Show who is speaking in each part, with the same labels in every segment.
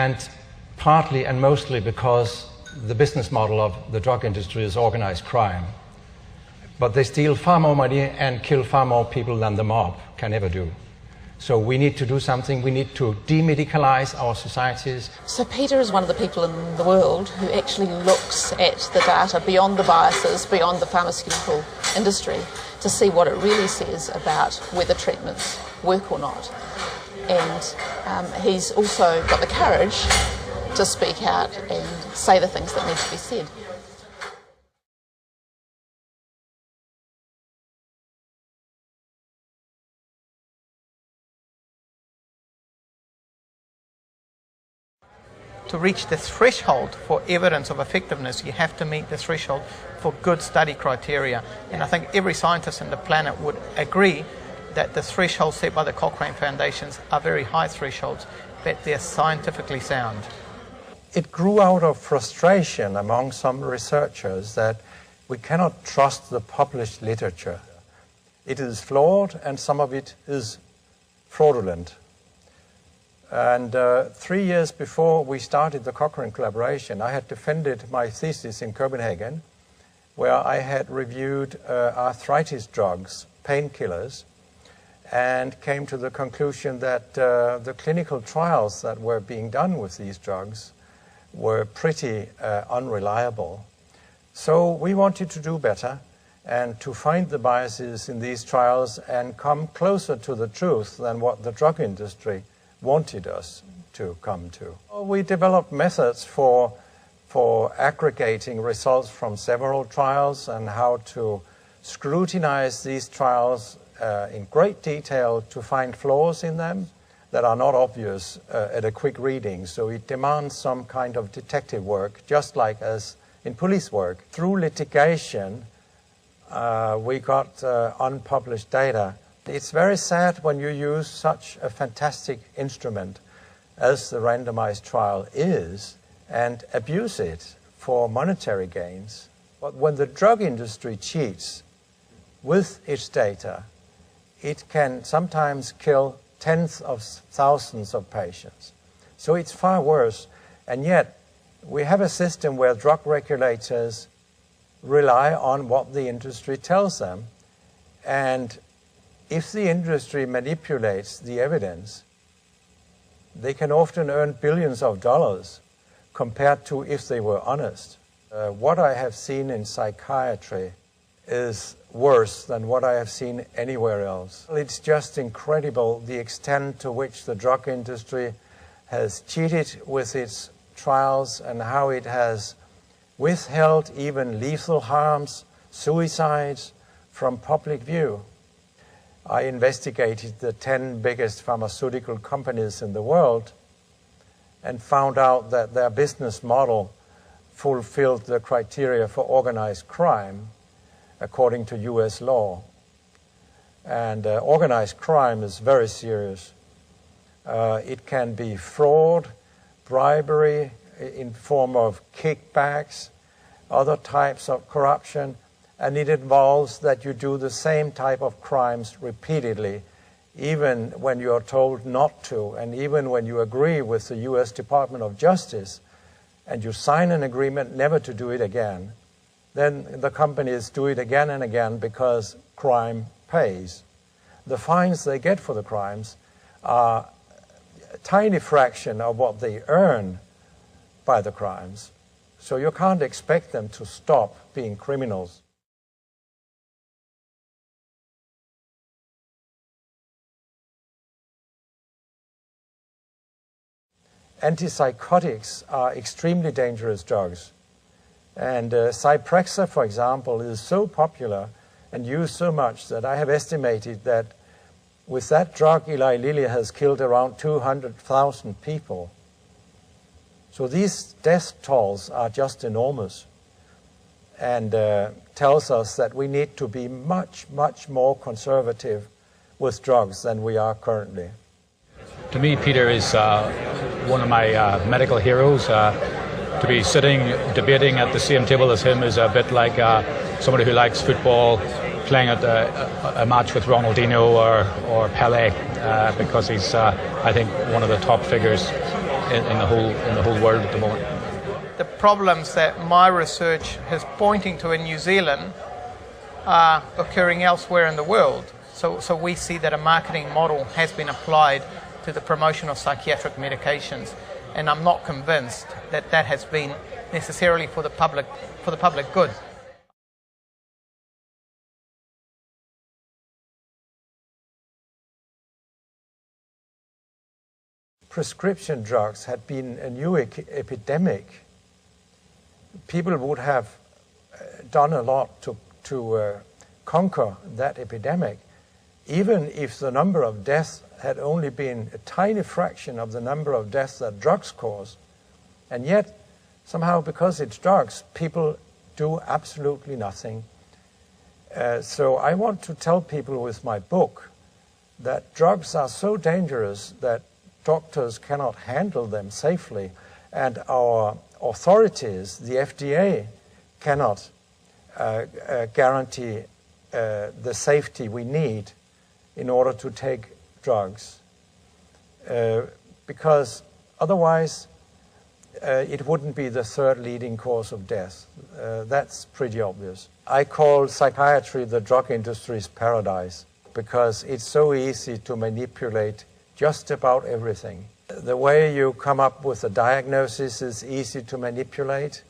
Speaker 1: And partly and mostly because the business model of the drug industry is organized crime. But they steal far more money and kill far more people than the mob can ever do. So we need to do something. We need to demedicalize our societies.
Speaker 2: So Peter is one of the people in the world who actually looks at the data beyond the biases, beyond the pharmaceutical industry, to see what it really says about whether treatments work or not. And he's also got the courage to speak out and say the things that need to be said.
Speaker 3: To reach the threshold for evidence of effectiveness, you have to meet the threshold for good study criteria. And I think every scientist on the planet would agree that the thresholds set by the Cochrane Foundations are very high thresholds, but they're scientifically sound.
Speaker 4: It grew out of frustration among some researchers that we cannot trust the published literature. It is flawed and some of it is fraudulent. And 3 years before we started the Cochrane collaboration, I had defended my thesis in Copenhagen, where I had reviewed arthritis drugs, painkillers, and came to the conclusion that the clinical trials that were being done with these drugs were pretty unreliable. So we wanted to do better and to find the biases in these trials and come closer to the truth than what the drug industry wanted us to come to. We developed methods for aggregating results from several trials and how to scrutinize these trials in great detail to find flaws in them that are not obvious at a quick reading. So it demands some kind of detective work, just like as in police work. Through litigation, we got unpublished data. It's very sad when you use such a fantastic instrument as the randomized trial is and abuse it for monetary gains. But when the drug industry cheats with its data, it can sometimes kill tens of thousands of patients. So it's far worse. And yet, we have a system where drug regulators rely on what the industry tells them. And if the industry manipulates the evidence, they can often earn billions of dollars compared to if they were honest. What I have seen in psychiatry is worse than what I have seen anywhere else. It's just incredible the extent to which the drug industry has cheated with its trials and how it has withheld even lethal harms, suicides, from public view. I investigated the 10 biggest pharmaceutical companies in the world and found out that their business model fulfilled the criteria for organized crime according to US law. And organized crime is very serious. It can be fraud, bribery in form of kickbacks, other types of corruption, and it involves that you do the same type of crimes repeatedly, even when you are told not to, and even when you agree with the US Department of Justice, and you sign an agreement never to do it again, then the companies do it again and again because crime pays. The fines they get for the crimes are a tiny fraction of what they earn by the crimes. So you can't expect them to stop being criminals. Antipsychotics are extremely dangerous drugs. And Zyprexa, for example, is so popular and used so much that I have estimated that with that drug, Eli Lilly has killed around 200,000 people. So these death tolls are just enormous and tells us that we need to be much, much more conservative with drugs than we are currently.
Speaker 5: To me, Peter is one of my medical heroes. To be sitting, debating at the same table as him is a bit like somebody who likes football, playing at a match with Ronaldinho or Pelé, because he's, I think, one of the top figures in the whole world at the moment.
Speaker 3: The problems that my research is pointing to in New Zealand are occurring elsewhere in the world. So we see that a marketing model has been applied to the promotion of psychiatric medications, and I'm not convinced that that has been necessarily for the public good.
Speaker 4: Prescription drugs had been a new epidemic, people would have done a lot to conquer that epidemic, even if the number of deaths had only been a tiny fraction of the number of deaths that drugs cause. And yet, somehow, because it's drugs, people do absolutely nothing. So I want to tell people with my book that drugs are so dangerous that doctors cannot handle them safely, and our authorities, the FDA, cannot guarantee the safety we need in order to take drugs, because otherwise it wouldn't be the third leading cause of death. That's pretty obvious. I call psychiatry the drug industry's paradise because it's so easy to manipulate just about everything. The way you come up with a diagnosis is easy to manipulate.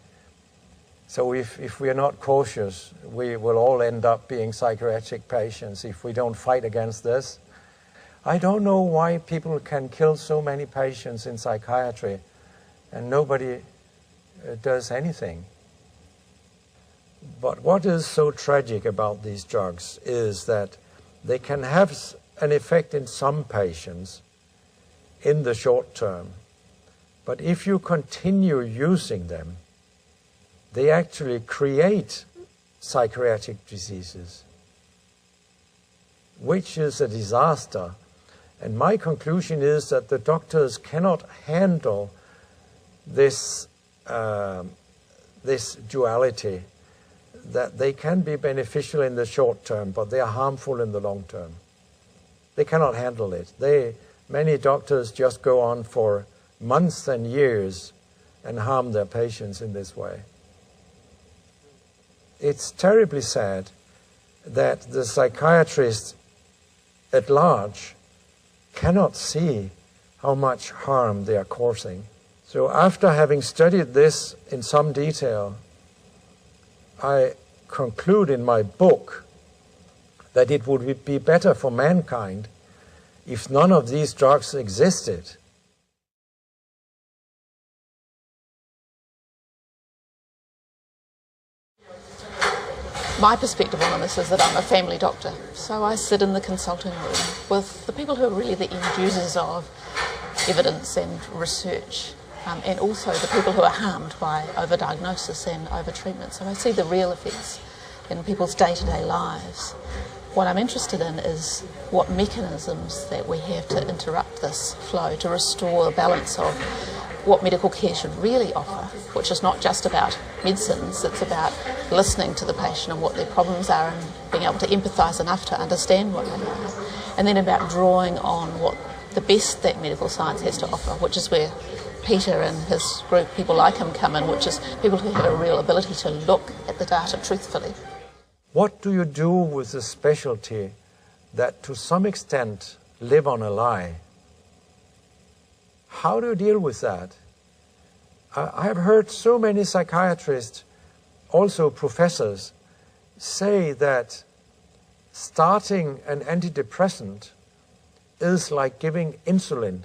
Speaker 4: So if we are not cautious, we will all end up being psychiatric patients if we don't fight against this. I don't know why people can kill so many patients in psychiatry and nobody does anything. But what is so tragic about these drugs is that they can have an effect in some patients in the short term, but if you continue using them, they actually create psychiatric diseases, which is a disaster. And my conclusion is that the doctors cannot handle this, this duality, that they can be beneficial in the short term, but they are harmful in the long term. They cannot handle it. Many doctors just go on for months and years and harm their patients in this way. It's terribly sad that the psychiatrists at large cannot see how much harm they are causing. So after having studied this in some detail, I conclude in my book that it would be better for mankind if none of these drugs existed.
Speaker 2: My perspective on this is that I'm a family doctor, so I sit in the consulting room with the people who are really the end users of evidence and research, and also the people who are harmed by overdiagnosis and overtreatment. So I see the real effects in people's day-to-day lives. What I'm interested in is what mechanisms that we have to interrupt this flow, to restore a balance of what medical care should really offer, which is not just about medicines, it's about listening to the patient and what their problems are and being able to empathise enough to understand what they are, and then about drawing on what the best that medical science has to offer, which is where Peter and his group, people like him, come in, which is people who have a real ability to look at the data truthfully.
Speaker 4: What do you do with a specialty that to some extent live on a lie? How do you deal with that? I have heard so many psychiatrists, also professors, say that starting an antidepressant is like giving insulin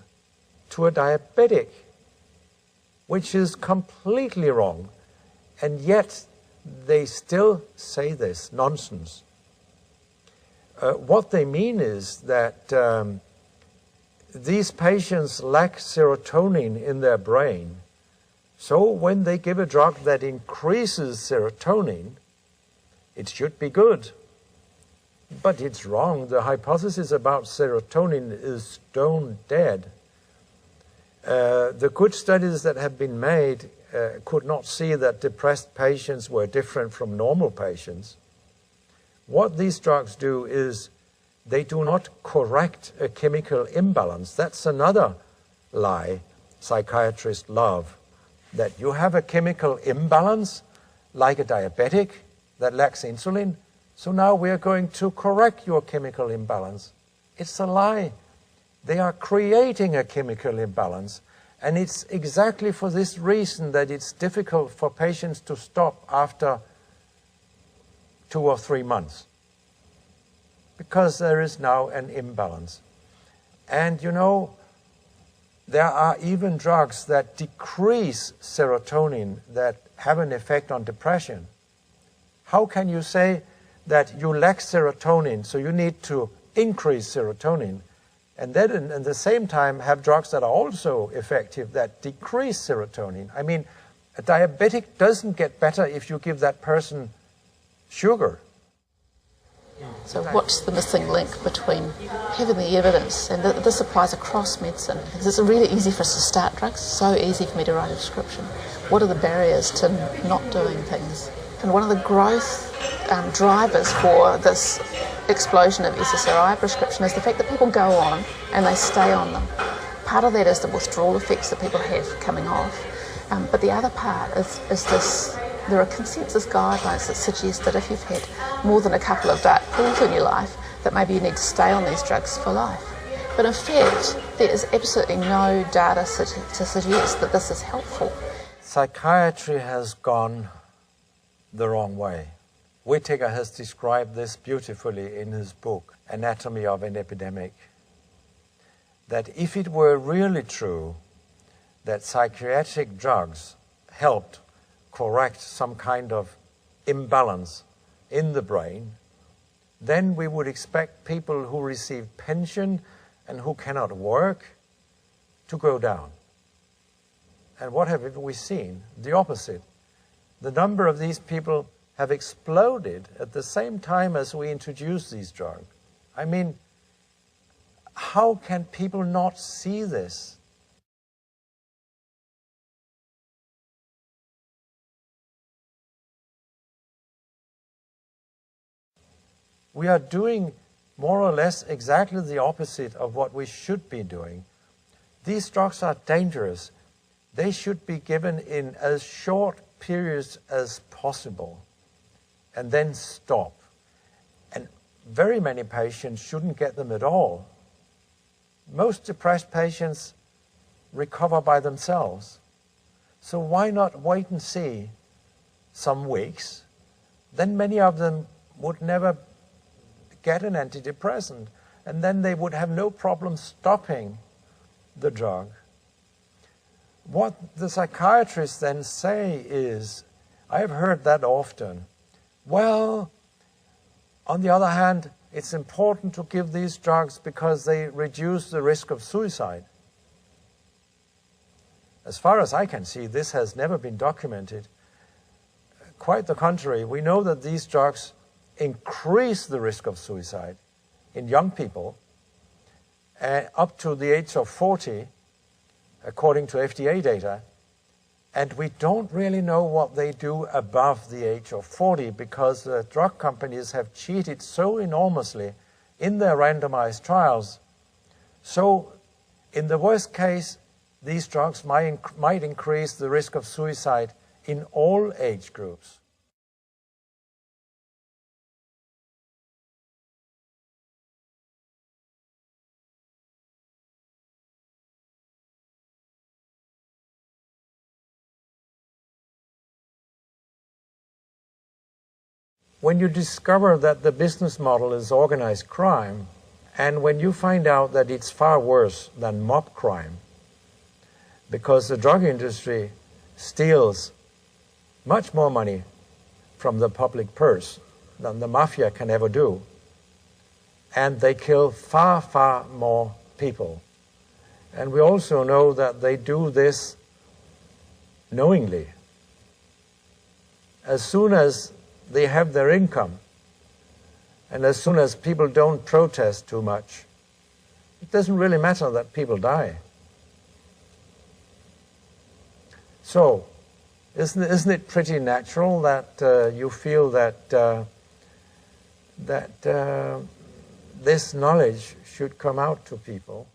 Speaker 4: to a diabetic, which is completely wrong, and yet they still say this nonsense. What they mean is that these patients lack serotonin in their brain, so when they give a drug that increases serotonin, it should be good. But it's wrong. The hypothesis about serotonin is stone dead. The good studies that have been made could not see that depressed patients were different from normal patients. What these drugs do is they do not correct a chemical imbalance. That's another lie. psychiatrists love, that you have a chemical imbalance, like a diabetic that lacks insulin, so now we are going to correct your chemical imbalance. It's a lie. They are creating a chemical imbalance, and it's exactly for this reason that it's difficult for patients to stop after 2 or 3 months, because there is now an imbalance. And you know, there are even drugs that decrease serotonin that have an effect on depression. How can you say that you lack serotonin, so you need to increase serotonin, and then at the same time have drugs that are also effective that decrease serotonin? I mean, a diabetic doesn't get better if you give that person sugar.
Speaker 2: So what's the missing link between having the evidence, and this applies across medicine, because it's really easy for us to start drugs, so easy for me to write a prescription. What are the barriers to not doing things? And one of the growth drivers for this explosion of SSRI prescription is the fact that people go on and they stay on them. Part of that is the withdrawal effects that people have coming off, but the other part is this. There are consensus guidelines that suggest that if you've had more than a couple of dark pools in your life, that maybe you need to stay on these drugs for life. But in fact, there is absolutely no data to suggest that this is helpful.
Speaker 4: Psychiatry has gone the wrong way. Whittaker has described this beautifully in his book, Anatomy of an Epidemic, that if it were really true that psychiatric drugs helped correct some kind of imbalance in the brain, then we would expect people who receive pension and who cannot work to go down. And what have we seen? The opposite. The number of these people have exploded at the same time as we introduce these drugs. I mean, how can people not see this? We are doing more or less exactly the opposite of what we should be doing. These drugs are dangerous. They should be given in as short periods as possible and then stop. And very many patients shouldn't get them at all. Most depressed patients recover by themselves. So why not wait and see some weeks? Then many of them would never get an antidepressant, and then they would have no problem stopping the drug. What the psychiatrists then say is, I have heard that often, well, on the other hand, it's important to give these drugs because they reduce the risk of suicide. As far as I can see, this has never been documented. Quite the contrary, we know that these drugs increase the risk of suicide in young people up to the age of 40, according to FDA data, and we don't really know what they do above the age of 40 because the drug companies have cheated so enormously in their randomized trials. So in the worst case, these drugs might increase the risk of suicide in all age groups. When you discover that the business model is organized crime, and when you find out that it's far worse than mob crime, because the drug industry steals much more money from the public purse than the mafia can ever do, and they kill far, far more people. And we also know that they do this knowingly. As soon as they have their income, and as soon as people don't protest too much, it doesn't really matter that people die. So, isn't it pretty natural that you feel that this knowledge should come out to people?